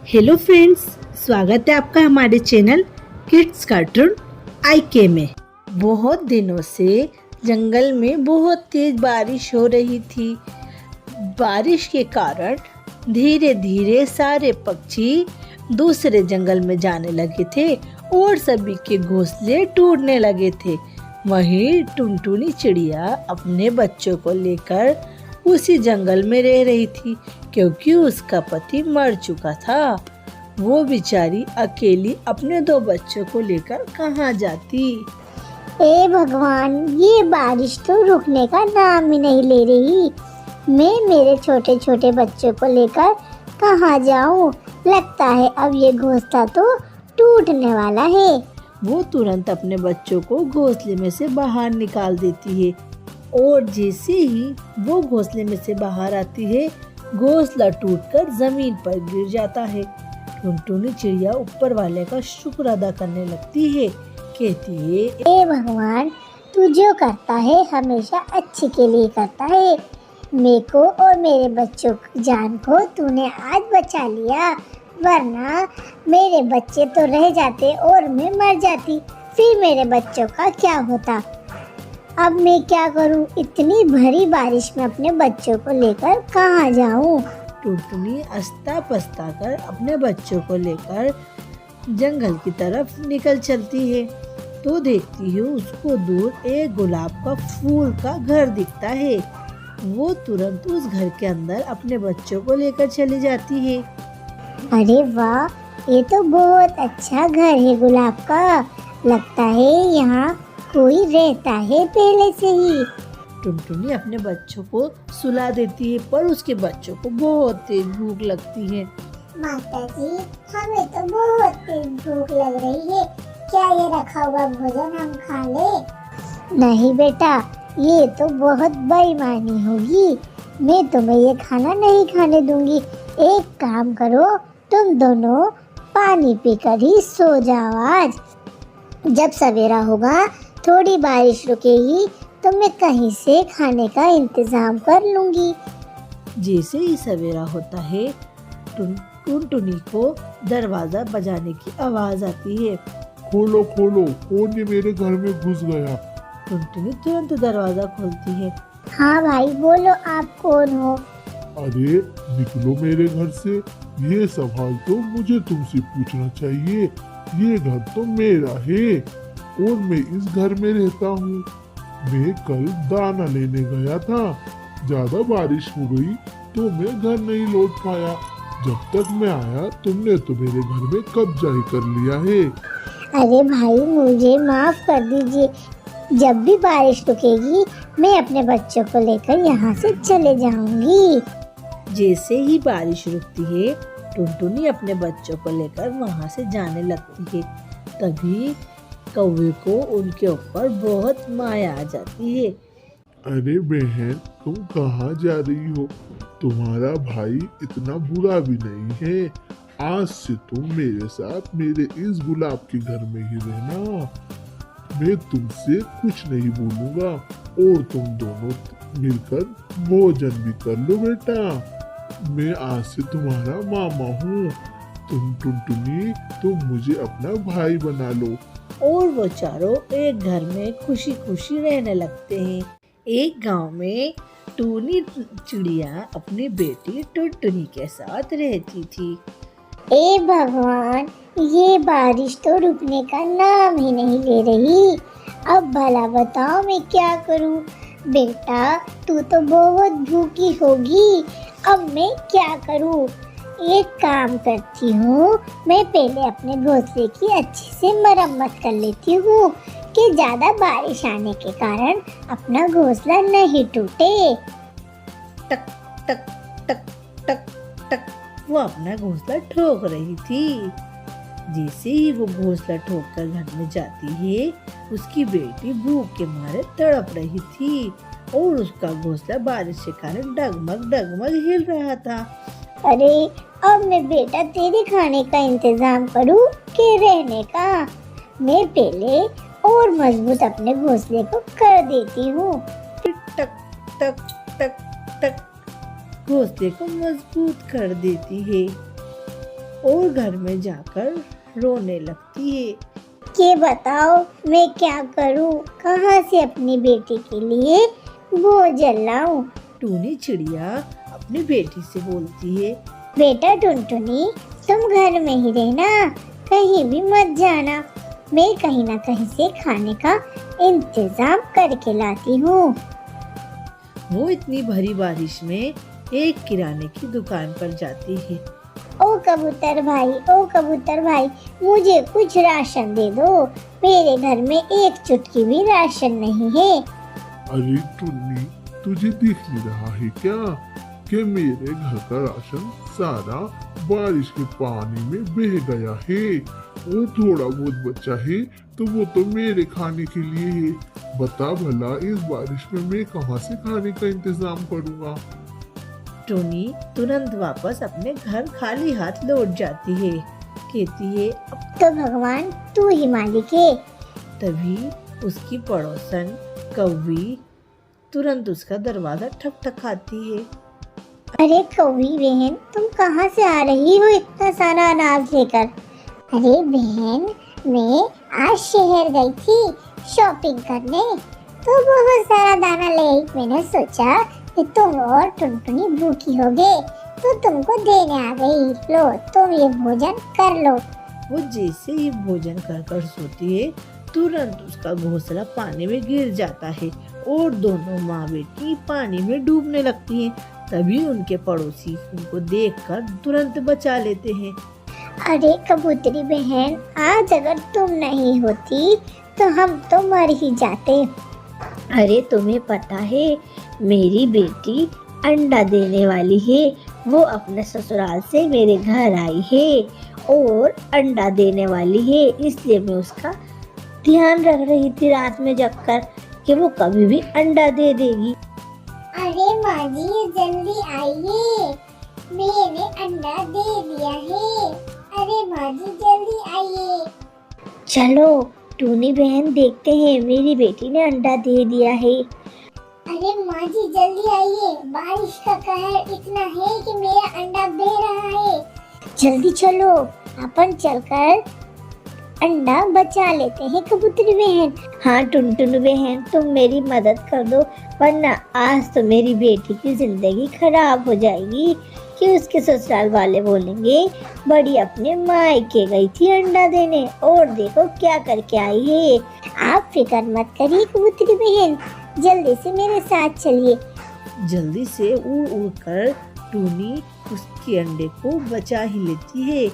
Hello friends, स्वागत है आपका हमारे चैनल किड्स कार्टून IK में। बहुत दिनों से जंगल में बहुत तेज बारिश हो रही थी। बारिश के कारण धीरे धीरे सारे पक्षी दूसरे जंगल में जाने लगे थे और सभी के घोंसले टूटने लगे थे। वहीं टुनटुनी चिड़िया अपने बच्चों को लेकर उसी जंगल में रह रही थी, क्योंकि उसका पति मर चुका था। वो बेचारी अकेली अपने 2 बच्चों को लेकर कहाँ जाती। हे भगवान, ये बारिश तो रुकने का नाम ही नहीं ले रही। मैं मेरे छोटे छोटे बच्चों को लेकर कहाँ जाऊँ? लगता है अब ये घोंसला तो टूटने वाला है। वो तुरंत अपने बच्चों को घोंसले में से बाहर निकाल देती है और जैसे ही वो घोंसले में से बाहर आती है, घोंसला टूटकर जमीन पर गिर जाता है। टुनटुनी चिड़िया ऊपर वाले का शुक्र अदा करने लगती है। कहती है, हे भगवान, तू जो करता है हमेशा अच्छे के लिए करता है। मेरे को और मेरे बच्चों की जान को तूने आज बचा लिया, वरना मेरे बच्चे तो रह जाते और मैं मर जाती। फिर मेरे बच्चों का क्या होता? अब मैं क्या करूं? इतनी भरी बारिश में अपने बच्चों को लेकर कहाँ जाऊं? टुनटुनी हंसता पछता कर अपने बच्चों को लेकर जंगल की तरफ निकल चलती है। तो देखती है उसको दूर एक गुलाब का फूल का घर दिखता है। वो तुरंत उस घर के अंदर अपने बच्चों को लेकर चली जाती है। अरे वाह, ये तो बहुत अच्छा घर है गुलाब का। लगता है यहाँ कोई रहता है पहले से ही। टुनटुनी अपने बच्चों को सुला देती है, पर उसके बच्चों को बहुत तेज भूख लगती है। माता जी, हमें तो बहुत तेज भूख लग रही है। क्या ये रखा हुआ भोजन हम खा ले? नहीं बेटा, ये तो बहुत बेईमानी होगी। मैं तुम्हें ये खाना नहीं खाने दूंगी। एक काम करो, तुम दोनों पानी पीकर ही सो जाओ आज। जब सवेरा होगा, थोड़ी बारिश रुकेगी तो मैं कहीं से खाने का इंतजाम कर लूंगी। जैसे ही सवेरा होता है, टुनटुनी को दरवाजा बजाने की आवाज आती है। खोलो खोलो, कौन ये मेरे घर में घुस गया? टुनटुनी तुरंत दरवाजा खोलती है। हाँ भाई, बोलो आप कौन हो? अरे निकलो मेरे घर से। ये सवाल तो मुझे तुमसे पूछना चाहिए। ये घर तो मेरा है और मैं इस घर में रहता हूँ। मैं कल दाना लेने गया था, ज्यादा बारिश हो गई तो मैं घर नहीं लौट पाया। जब तक मैं आया तुमने तो मेरे घर में कब्जा ही कर लिया है। अरे भाई, मुझे माफ कर दीजिए। जब भी बारिश रुकेगी मैं अपने बच्चों को लेकर यहाँ से चले जाऊंगी। जैसे ही बारिश रुकती है, टुनटुनी अपने बच्चों को लेकर वहाँ से जाने लगती है। तभी कौवे को उनके ऊपर बहुत माया आ जाती है। अरे बहन, तुम कहाँ जा रही हो? तुम्हारा भाई इतना बुरा भी नहीं है। आज से तुम मेरे साथ मेरे इस गुलाब के घर में ही रहना। मैं तुमसे कुछ नहीं बोलूँगा और तुम दोनों मिलकर भोजन भी कर लो बेटा। मैं आज से तुम्हारा मामा हूँ। तुम टुनटुनी, तुम मुझे अपना भाई बना लो। और वो चारों एक घर में खुशी खुशी रहने लगते हैं। एक गांव में टूनी चिड़िया अपनी बेटी टुनटुनी के साथ रहती थी। ए भगवान, ये बारिश तो रुकने का नाम ही नहीं ले रही। अब भला बताओ मैं क्या करूं? बेटा, तू तो बहुत भूखी होगी। अब मैं क्या करूं? एक काम करती हूँ, मैं पहले अपने घोंसले की अच्छे से मरम्मत कर लेती हूँ कि ज्यादा बारिश आने के कारण अपना घोंसला नहीं टूटे। टक टक टक टक टक वो अपना घोंसला ठोक रही थी। जैसे ही वो घोंसला ठोक कर घर में जाती है, उसकी बेटी भूख के मारे तड़प रही थी और उसका घोंसला बारिश के कारण डगमग डगमग हिल रहा था। अरे, अब मैं बेटा तेरे खाने का इंतजाम करूं कि रहने का? मैं पहले और मजबूत अपने घोंसले को कर देती हूँ। टक टक टक टक घोंसले को मजबूत कर देती है। और घर में जाकर रोने लगती है। ये बताओ मैं क्या करूं, कहां से अपनी बेटी के लिए भोजन लाऊं। टूनी चिड़िया अपनी बेटी से बोलती है, बेटा टुनटुनी, तुम घर में ही रहना, कहीं भी मत जाना। मैं कहीं ना कहीं से खाने का इंतजाम करके लाती हूँ। वो इतनी भरी बारिश में एक किराने की दुकान पर जाती है। ओ कबूतर भाई, मुझे कुछ राशन दे दो। मेरे घर में एक चुटकी भी राशन नहीं है। अरे टुन्नी, तुझे दिख नहीं रहा है क्या कि मेरे घर का राशन सारा बारिश के पानी में बह गया है और थोड़ा बहुत बचा है तो वो तो मेरे खाने के लिए है। बता भला इस बारिश में मैं कहाँ से खाने का इंतजाम करूँगा। टोनी तुरंत वापस अपने घर खाली हाथ लौट जाती है। कहती है, तो भगवान तू ही मालिक है। तभी उसकी पड़ोसन कौवी तुरंत उसका दरवाजा ठकठकाती है। अरे कौवी बहन, तुम कहाँ से आ रही हो इतना सारा अनाज लेकर। अरे बहन, मैं आज शहर गई थी शॉपिंग करने, तो बहुत सारा दाना ले आई। मैंने सोचा कि तुम और टुनटुनी भूखी होगे तो तुमको देने आ गई। लो तुम ये भोजन कर लो। वो जैसे ही भोजन कर सोती है, तुरंत उसका घोंसला पानी में गिर जाता है और दोनों माँ बेटी पानी में डूबने लगती हैं। तभी उनके पड़ोसी उनको देखकर तुरंत बचा लेते हैं। अरे कबूतरी बहन, आज अगर तुम नहीं होती तो हम तो मर ही जाते। अरे तुम्हें पता है मेरी बेटी अंडा देने वाली है। वो अपने ससुराल से मेरे घर आई है और अंडा देने वाली है, इसलिए मैं उसका ध्यान रख रही थी रात में जगकर कि वो कभी भी अंडा दे देगी। अरे माँ जी जल्दी आइए, मैंने अंडा दे दिया है। अरे माँ जी जल्दी आइए। चलो टूनी बहन, देखते हैं मेरी बेटी ने अंडा दे दिया है। अरे माँ जी जल्दी आइए, बारिश का कहर इतना है कि मेरा अंडा बह रहा है। जल्दी चलो, अपन चलकर अंडा बचा लेते हैं कबूतरी बहन। हाँ टुनटुन बहन, तुम मेरी मदद कर दो, वरना आज तो मेरी बेटी की जिंदगी खराब हो जाएगी कि उसके ससुराल वाले बोलेंगे बड़ी अपने मायके गई थी अंडा देने और देखो क्या करके आई है। आप फिक्र मत करिए कबूतरी बहन, जल्दी से मेरे साथ चलिए। जल्दी से उड़ कर टूनी उसके अंडे को बचा ही लेती है।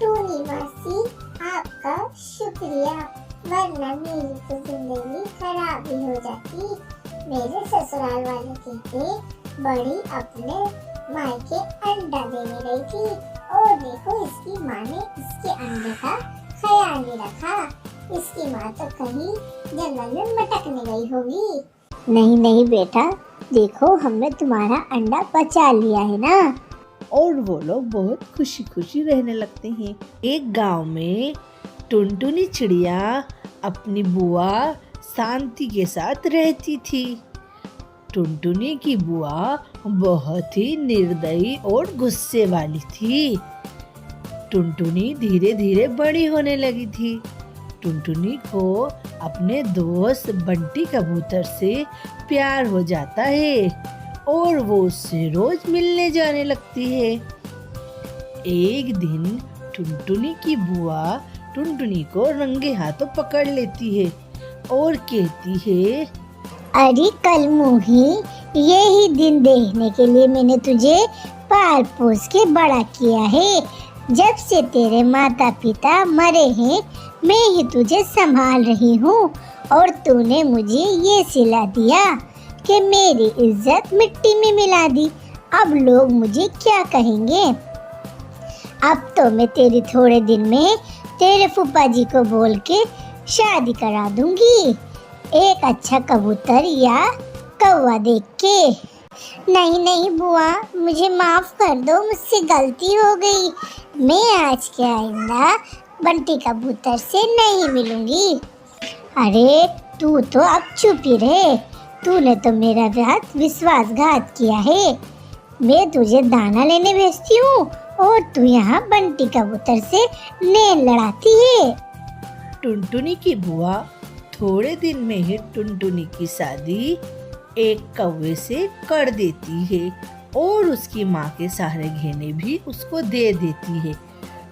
टूनी मासी, आपका शुक्रिया, वरना मेरी तो जिंदगी खराब ही हो जाती। मेरे ससुराल वाले कहते बड़ी अपने मायके अंडा देने गई थी और देखो इसकी माँ ने इसके अंडे का ख्याल नहीं रखा। इसकी माँ तो कहीं जंगल में मटकने गई होगी। नहीं बेटा, देखो हमने तुम्हारा अंडा बचा लिया है ना। और वो लोग बहुत खुशी खुशी रहने लगते हैं। एक गांव में टुनटुनी चिड़िया अपनी बुआ शांति के साथ रहती थी। टुनटुनी की बुआ बहुत ही निर्दयी और गुस्से वाली थी। टुनटुनी धीरे धीरे बड़ी होने लगी थी। टुनटुनी को अपने दोस्त बंटी कबूतर से प्यार हो जाता है और वो उससे रोज मिलने जाने लगती है। एक दिन टुनटुनी की बुआ टुनटुनी को रंगे हाथों पकड़ लेती है और कहती है, अरे कल मुही, यही दिन देखने के लिए मैंने तुझे पाल पोस के बड़ा किया है। जब से तेरे माता पिता मरे हैं, मैं ही तुझे संभाल रही हूँ और तूने मुझे ये सिला दिया कि मेरी इज्जत मिट्टी में मिला दी। अब लोग मुझे क्या कहेंगे। अब तो मैं तेरी थोड़े दिन में तेरे फूफा जी को बोल के शादी करा दूंगी, एक अच्छा कबूतर या कौवा देख के। नहीं बुआ, मुझे माफ कर दो, मुझसे गलती हो गई। मैं आज के आइंदा बंटी कबूतर से नहीं मिलूंगी। अरे तू तो अब चुप ही रहे, तूने तो मेरा साथ विश्वासघात किया है। मैं तुझे दाना लेने भेजती हूँ और तू यहाँ बंटी कबूतर से नेल लड़ाती है। टुनटुनी की बुआ थोड़े दिन में ही टुनटुनी की शादी एक कौवे से कर देती है और उसकी माँ के सारे गहने भी उसको दे देती है।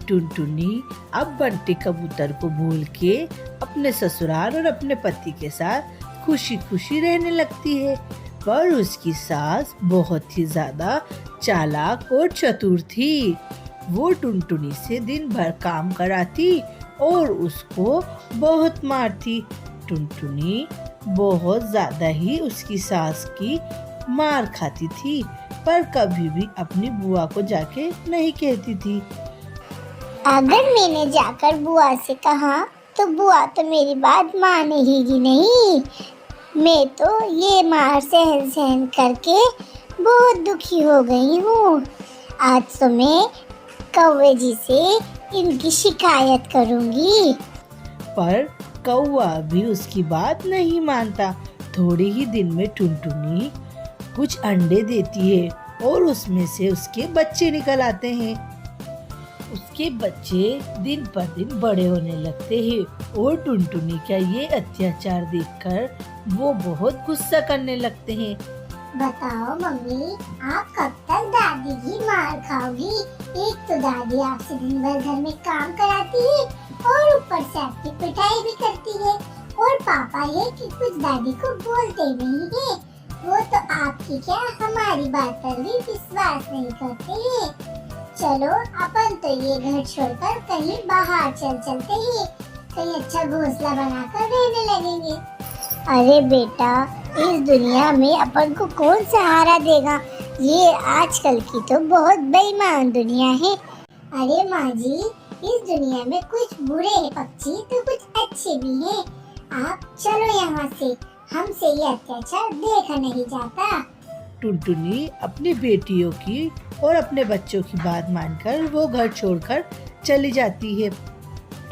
टुनटुनी अब बंटी कबूतर को भूल के अपने ससुराल और अपने पति के साथ खुशी खुशी रहने लगती है। पर उसकी सास बहुत ही ज्यादा चालाक और चतुर थी। वो टुनटुनी से दिन भर काम कराती और उसको बहुत मारती। टुनटुनी बहुत ज्यादा ही उसकी सास की मार खाती थी, पर कभी भी अपनी बुआ को जाके नहीं कहती थी। अगर मैंने जाकर बुआ से कहा तो बुआ तो मेरी बात मानेगी नहीं। मैं तो ये मार सहन सहन करके बहुत दुखी हो गई हूँ। आज तो मैं कौवे जी से इनकी शिकायत करूँगी। पर कौवा भी उसकी बात नहीं मानता। थोड़े ही दिन में टुनटुनी कुछ अंडे देती है और उसमें से उसके बच्चे निकल आते हैं। उसके बच्चे दिन पर दिन बड़े होने लगते हैं और टुनटुनी का ये अत्याचार देखकर वो बहुत गुस्सा करने लगते हैं। बताओ मम्मी, आप कब तक दादी की मार खाओगी? एक तो दादी आपसे दिन भर घर में काम कराती है और ऊपर से आपकी पिटाई भी करती है, और पापा ये कि कुछ दादी को बोलते नहीं है। वो तो आपकी क्या हमारी बात पर भी विश्वास नहीं करते। चलो अपन तो ये घर छोड़कर कहीं बाहर चलते हैं, कहीं अच्छा घोंसला बनाकर रहने लगेंगे। अरे बेटा, इस दुनिया में अपन को कौन सहारा देगा? ये आजकल की तो बहुत बेईमान दुनिया है। अरे माँ जी, इस दुनिया में कुछ बुरे हैं पक्षी तो कुछ अच्छे भी हैं। आप चलो यहाँ से, हमसे ये अत्याचार देखा नहीं जाता। टुनटुनी अपनी बेटियों की और अपने बच्चों की बात मानकर वो घर छोड़कर चली जाती है।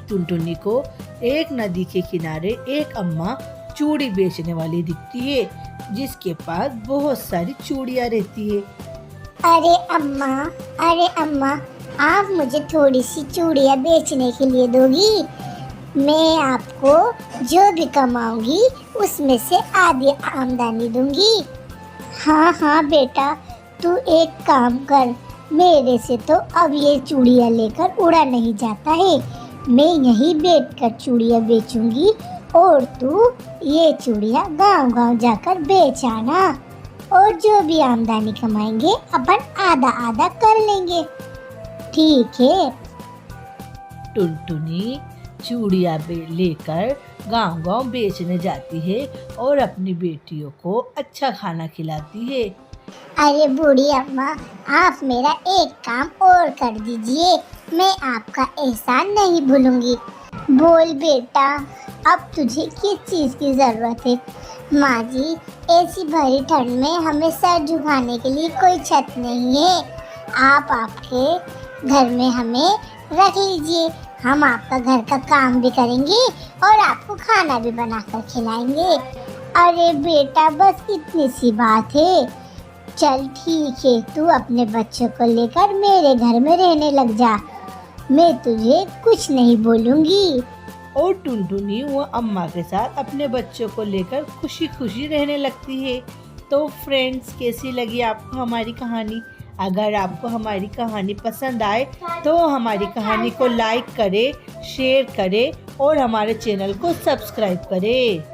टुनटुनी को एक नदी के किनारे एक अम्मा चूड़ी बेचने वाली दिखती है, जिसके पास बहुत सारी चूड़ियाँ रहती है। अरे अम्मा, आप मुझे थोड़ी सी चूड़ियाँ बेचने के लिए दोगी? मैं आपको जो भी कमाऊंगी उसमें से आधी आमदनी दूंगी। हाँ बेटा, तू एक काम कर, मेरे से तो अब ये चूड़ियाँ लेकर उड़ा नहीं जाता है। मैं यहीं बैठकर चूड़ियाँ बेचूंगी और तू ये चूड़ियाँ गांव-गांव जाकर बेच आना, और जो भी आमदनी कमाएंगे अपन आधा आधा कर लेंगे, ठीक है? टुनटुनी चूड़ियाँ लेकर गांव-गांव बेचने जाती है और अपनी बेटियों को अच्छा खाना खिलाती है। अरे बूढ़ी अम्मा, आप मेरा एक काम और कर दीजिए, मैं आपका एहसान नहीं भूलूंगी। बोल बेटा, अब तुझे किस चीज़ की ज़रूरत है? माँ जी, ऐसी भरी ठंड में हमें सर झुकाने के लिए कोई छत नहीं है। आप आपके घर में हमें रख लीजिए, हम आपका घर का काम भी करेंगे और आपको खाना भी बनाकर खिलाएंगे। अरे बेटा, बस इतनी सी बात है। चल ठीक है, तू अपने बच्चों को लेकर मेरे घर में रहने लग जा, मैं तुझे कुछ नहीं बोलूँगी। और टुनटुनी वो अम्मा के साथ अपने बच्चों को लेकर खुशी खुशी रहने लगती है। तो फ्रेंड्स, कैसी लगी आपको हमारी कहानी? अगर आपको हमारी कहानी पसंद आए तो हमारी कहानी को लाइक करें, शेयर करें और हमारे चैनल को सब्सक्राइब करें।